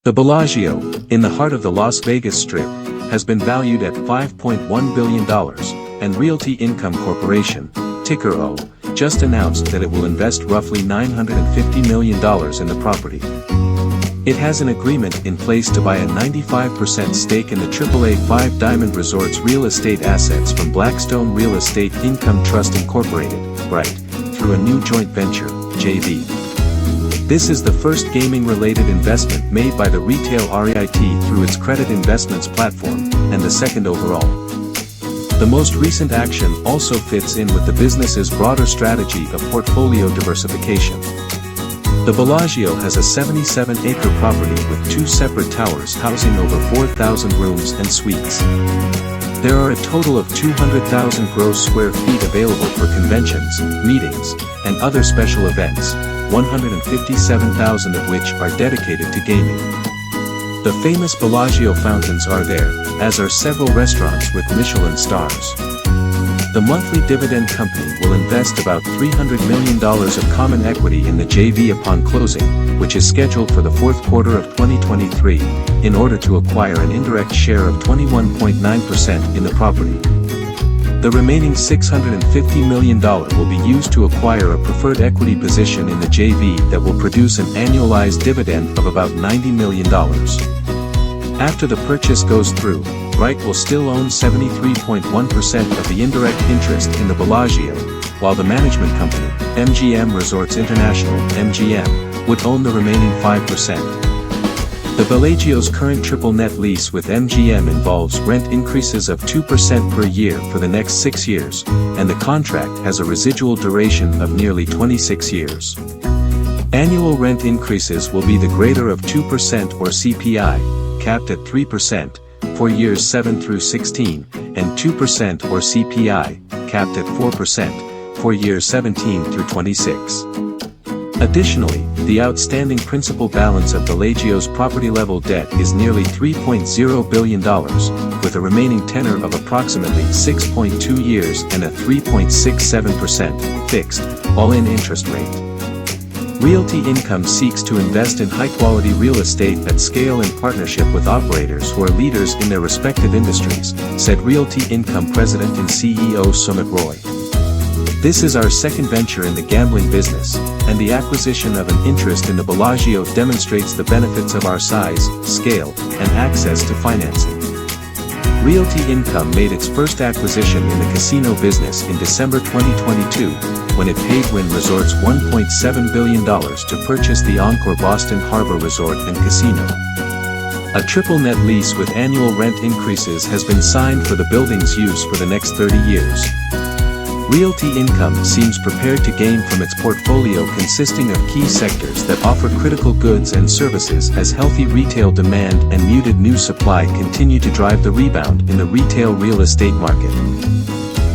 The Bellagio, in the heart of the Las Vegas Strip, has been valued at $5.1 billion, and Realty Income Corporation, ticker O, just announced that it will invest roughly $950 million in the property. It has an agreement in place to buy a 95% stake in the AAA Five Diamond Resorts real estate assets from Blackstone Real Estate Income Trust Incorporated, BRIT, through a new joint venture, JV. This is the first gaming-related investment made by the retail REIT through its credit investments platform, and the second overall. The most recent action also fits in with the business's broader strategy of portfolio diversification. The Bellagio has a 77-acre property with 2 separate towers housing over 4,000 rooms and suites. There are a total of 200,000 gross square feet available for conventions, meetings, and other special events, 157,000 of which are dedicated to gaming. The famous Bellagio fountains are there, as are several restaurants with Michelin stars. The monthly dividend company will invest about $300 million of common equity in the JV upon closing, which is scheduled for the fourth quarter of 2023, in order to acquire an indirect share of 21.9% in the property. The remaining $650 million will be used to acquire a preferred equity position in the JV that will produce an annualized dividend of about $90 million. After the purchase goes through, BRIT will still own 73.1% of the indirect interest in the Bellagio, while the management company, MGM Resorts International (MGM), would own the remaining 5%. The Bellagio's current triple net lease with MGM involves rent increases of 2% per year for the next 6 years, and the contract has a residual duration of nearly 26 years. Annual rent increases will be the greater of 2% or CPI, capped at 3%, for years 7 through 16, and 2% or CPI, capped at 4%, for years 17 through 26. Additionally, the outstanding principal balance of Bellagio's property-level debt is nearly $3.0 billion, with a remaining tenor of approximately 6.2 years and a 3.67% fixed, all-in interest rate. Realty Income seeks to invest in high-quality real estate at scale in partnership with operators who are leaders in their respective industries, said Realty Income President and CEO Sumit Roy. This is our second venture in the gambling business, and the acquisition of an interest in the Bellagio demonstrates the benefits of our size, scale, and access to financing. Realty Income made its first acquisition in the casino business in December 2022, when it paid Wynn Resorts $1.7 billion to purchase the Encore Boston Harbor Resort and Casino. A triple net lease with annual rent increases has been signed for the building's use for the next 30 years. Realty Income seems prepared to gain from its portfolio consisting of key sectors that offer critical goods and services as healthy retail demand and muted new supply continue to drive the rebound in the retail real estate market.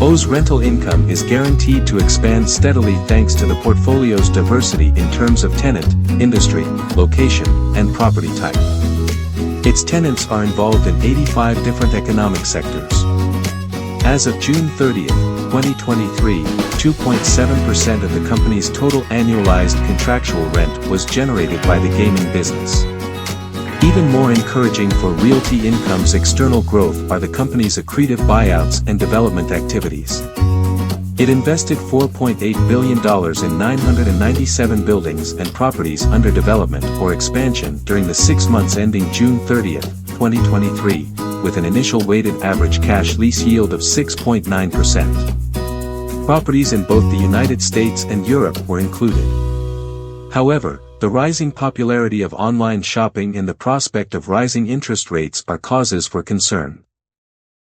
O's rental income is guaranteed to expand steadily thanks to the portfolio's diversity in terms of tenant, industry, location, and property type. Its tenants are involved in 85 different economic sectors. As of June 30, 2023, 2.7% of the company's total annualized contractual rent was generated by the gaming business. Even more encouraging for Realty Income's external growth are the company's accretive buyouts and development activities. It invested $4.8 billion in 997 buildings and properties under development or expansion during the 6 months ending June 30, 2023, with an initial weighted average cash lease yield of 6.9%. Properties in both the United States and Europe were included. However, the rising popularity of online shopping and the prospect of rising interest rates are causes for concern.